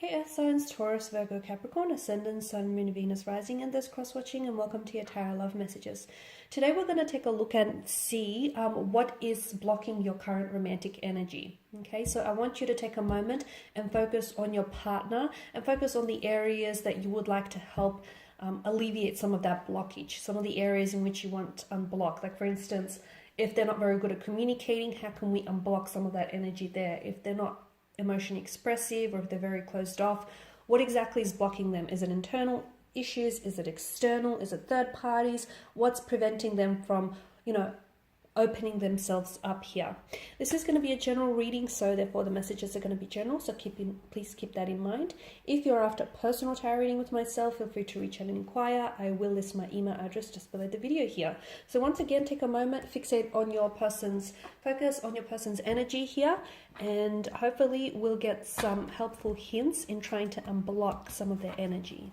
Hey Earth signs, Taurus, Virgo, Capricorn, Ascendant, Sun, Moon, Venus, Rising, and this cross-watching, and welcome to your Tarot Love Messages. Today we're going to take a look and see what is blocking your current romantic energy. Okay, so I want you to take a moment and focus on your partner and focus on the areas that you would like to help alleviate some of that blockage, some of the areas in which you want unblocked. Like for instance, if they're not very good at communicating, how can we unblock some of that energy there? If they're not emotionally expressive, or if they're very closed off, what exactly is blocking them? Is it internal issues? Is it external? Is it third parties? What's preventing them from, opening themselves up here? This is going to be a general reading, so therefore the messages are going to be general, so please keep that in mind. If you're after a personal tarot reading with myself, feel free to reach out and inquire. I will list my email address just below the video here. So once again, take a moment, focus on your person's energy here, and hopefully we'll get some helpful hints in trying to unblock some of their energy.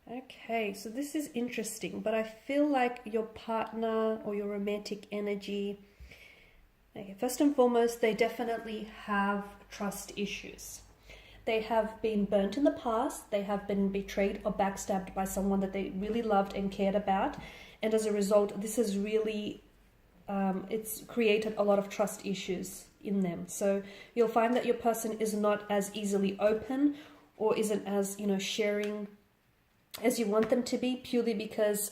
Okay, so this is interesting, but I feel like your partner or your romantic energy, okay, first and foremost, they definitely have trust issues. They have been burnt in the past, they have been betrayed or backstabbed by someone that they really loved and cared about, and as a result, this has really, it's created a lot of trust issues in them. So you'll find that your person is not as easily open or isn't as, sharing as you want them to be, purely because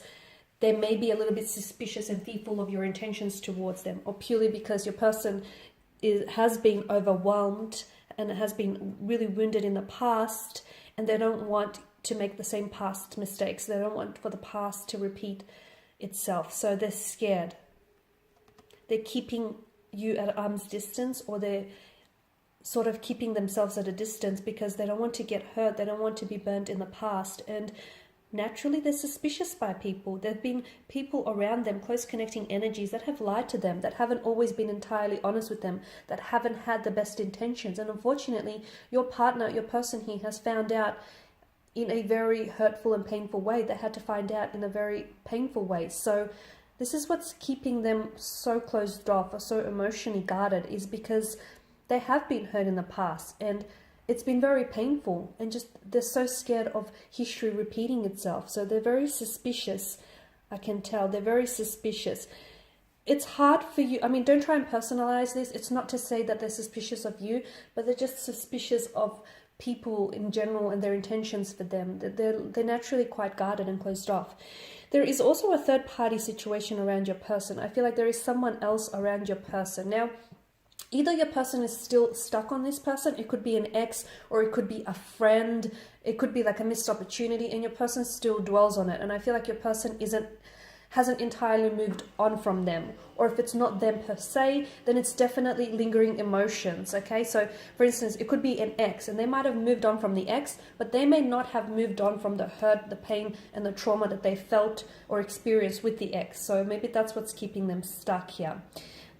they may be a little bit suspicious and fearful of your intentions towards them, or purely because your person has been overwhelmed and has been really wounded in the past, and they don't want to make the same past mistakes. They don't want for the past to repeat itself, so they're scared. They're keeping you at arm's distance, or they're sort of keeping themselves at a distance because they don't want to get hurt, they don't want to be burnt in the past, and naturally they're suspicious by people. There have been people around them, close connecting energies, that have lied to them, that haven't always been entirely honest with them, that haven't had the best intentions, and unfortunately your partner, your person here, has found out in a very hurtful and painful way. They had to find out in a very painful way. So this is what's keeping them so closed off or so emotionally guarded, is because they have been hurt in the past and it's been very painful, and just they're so scared of history repeating itself. So they're very suspicious. I can tell they're very suspicious. It's hard for you. I mean, don't try and personalize this. It's not to say that they're suspicious of you, but they're just suspicious of people in general and their intentions for them. They're naturally quite guarded and closed off. There is also a third party situation around your person. I feel like there is someone else around your person. Now, either your person is still stuck on this person, it could be an ex, or it could be a friend, it could be like a missed opportunity, and your person still dwells on it. And I feel like your person hasn't entirely moved on from them. Or if it's not them per se, then it's definitely lingering emotions, okay? So for instance, it could be an ex, and they might have moved on from the ex, but they may not have moved on from the hurt, the pain, and the trauma that they felt or experienced with the ex. So maybe that's what's keeping them stuck here.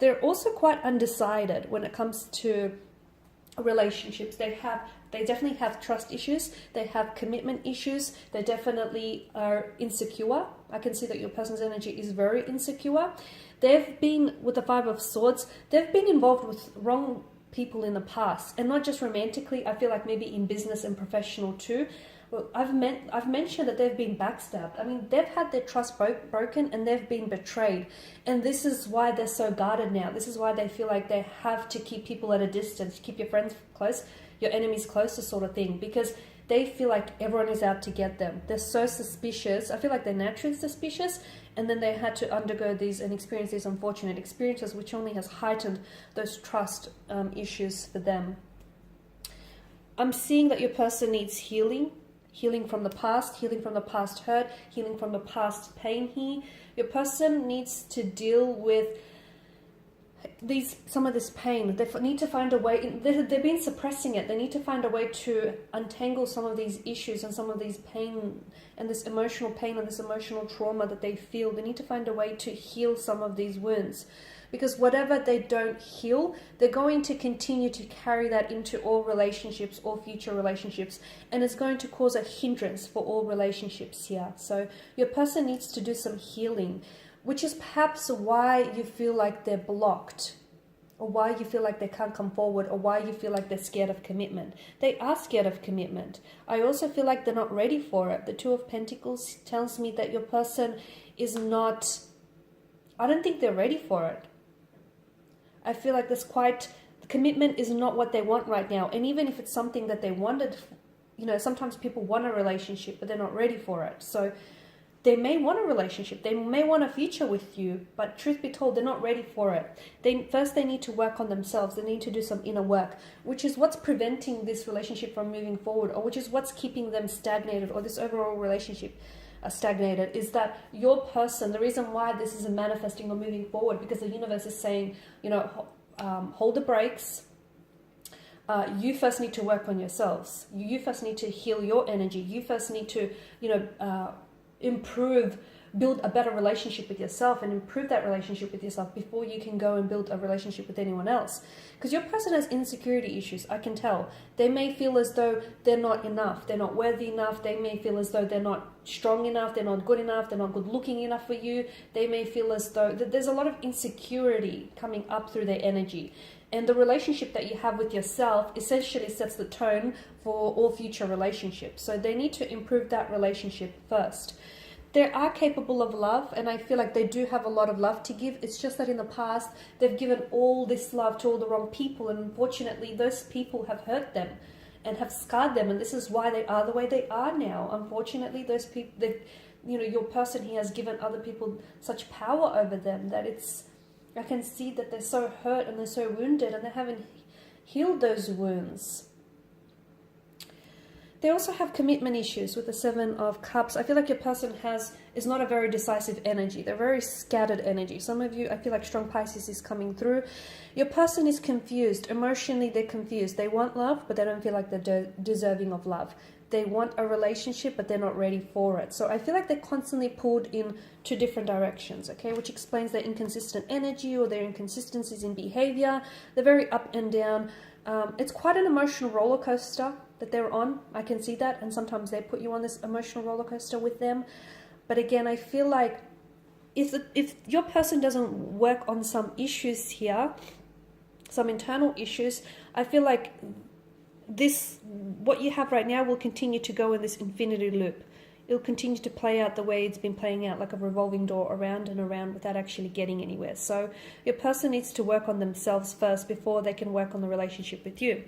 They're also quite undecided when it comes to relationships. They definitely have trust issues. They have commitment issues. They definitely are insecure. I can see that your person's energy is very insecure. They've been, with the Five of Swords, they've been involved with wrong people in the past, and not just romantically. I feel like maybe in business and professional too. Well, I've mentioned that they've been backstabbed. I mean, they've had their trust broken and they've been betrayed. And this is why they're so guarded now. This is why they feel like they have to keep people at a distance, keep your friends close, your enemies closer, sort of thing, because they feel like everyone is out to get them. They're so suspicious. I feel like they're naturally suspicious, and then they had to undergo these and experience these unfortunate experiences, which only has heightened those trust issues for them. I'm seeing that your person needs healing. Healing from the past hurt, healing from the past pain here. Your person needs to deal with some of this pain. They need to find a way, they've been suppressing it. They need to find a way to untangle some of these issues and some of these pain and this emotional pain and this emotional trauma that they feel. They need to find a way to heal some of these wounds. because whatever they don't heal, they're going to continue to carry that into all relationships, all future relationships, and it's going to cause a hindrance for all relationships here. So your person needs to do some healing, which is perhaps why you feel like they're blocked, or why you feel like they can't come forward, or why you feel like they're scared of commitment. They are scared of commitment. I also feel like they're not ready for it. The Two of Pentacles tells me that your person is not, I don't think they're ready for it. I feel like commitment is not what they want right now. And even if it's something that they wanted, sometimes people want a relationship, but they're not ready for it. So they may want a relationship, they may want a future with you, but truth be told, they're not ready for it. They need to work on themselves. They need to do some inner work, which is what's preventing this relationship from moving forward, or which is what's keeping them stagnated, or this overall relationship stagnated, is that your person, the reason why this isn't manifesting or moving forward, because the universe is saying, hold the brakes. You first need to work on yourselves. You first need to heal your energy. You first need to, build a better relationship with yourself, and improve that relationship with yourself before you can go and build a relationship with anyone else. Because your person has insecurity issues, I can tell. They may feel as though they're not enough, they're not worthy enough. They may feel as though they're not strong enough, they're not good enough, they're not good looking enough for you. They may feel as though there's a lot of insecurity coming up through their energy. And the relationship that you have with yourself essentially sets the tone for all future relationships. So they need to improve that relationship first. They are capable of love, and I feel like they do have a lot of love to give. It's just that in the past, they've given all this love to all the wrong people, and unfortunately, those people have hurt them and have scarred them, and this is why they are the way they are now. Unfortunately, those people, your person here has given other people such power over them that I can see that they're so hurt and they're so wounded, and they haven't healed those wounds. They also have commitment issues with the Seven of Cups. I feel like your person is not a very decisive energy. They're very scattered energy. Some of you, I feel like strong Pisces is coming through. Your person is confused. Emotionally, they're confused. They want love, but they don't feel like they're deserving of love. They want a relationship, but they're not ready for it. So I feel like they're constantly pulled in two different directions, okay? Which explains their inconsistent energy or their inconsistencies in behavior. They're very up and down. It's quite an emotional roller coaster that they're on. I can see that, and sometimes they put you on this emotional roller coaster with them. But again, I feel like if your person doesn't work on some issues here, some internal issues, I feel like what you have right now will continue to go in this infinity loop. It'll continue to play out the way it's been playing out, like a revolving door, around and around, without actually getting anywhere. So your person needs to work on themselves first before they can work on the relationship with you.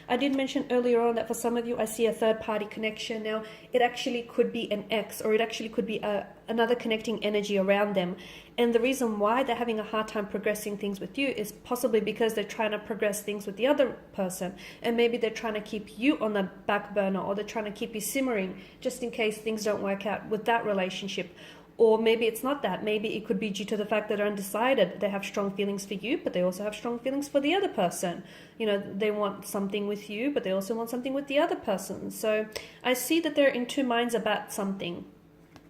I did mention earlier on that for some of you, I see a third-party connection. Now, it actually could be an ex, or it actually could be another connecting energy around them. And the reason why they're having a hard time progressing things with you is possibly because they're trying to progress things with the other person. And maybe they're trying to keep you on the back burner, or they're trying to keep you simmering just in case things don't work out with that relationship. Or maybe it's not that. Maybe it could be due to the fact that they're undecided. They have strong feelings for you, but they also have strong feelings for the other person. They want something with you, but they also want something with the other person. So I see that they're in two minds about something.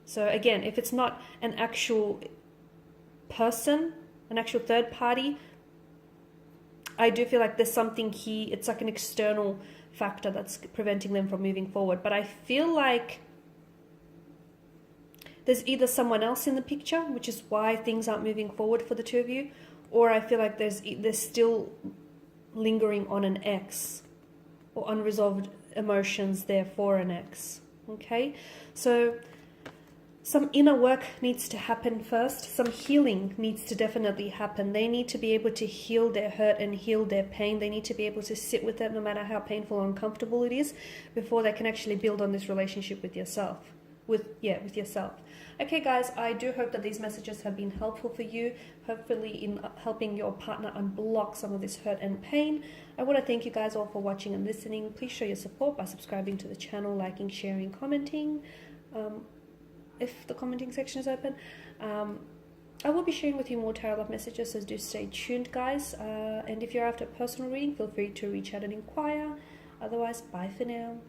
So again, if it's not an actual person, an actual third party, I do feel like there's something here. It's like an external factor that's preventing them from moving forward. But I feel like there's either someone else in the picture, which is why things aren't moving forward for the two of you, or I feel like there's still lingering on an ex, or unresolved emotions there for an ex. Okay, so some inner work needs to happen first. Some healing needs to definitely happen. They need to be able to heal their hurt and heal their pain. They need to be able to sit with it no matter how painful or uncomfortable it is, before they can actually build on this relationship with yourself. With yourself. Okay guys, I do hope that these messages have been helpful for you, hopefully in helping your partner unblock some of this hurt and pain. I want to thank you guys all for watching and listening. Please show your support by subscribing to the channel, liking, sharing, commenting, if the commenting section is open. I will be sharing with you more tarot love messages, so do stay tuned guys. And if you're after a personal reading, feel free to reach out and inquire. Otherwise, bye for now.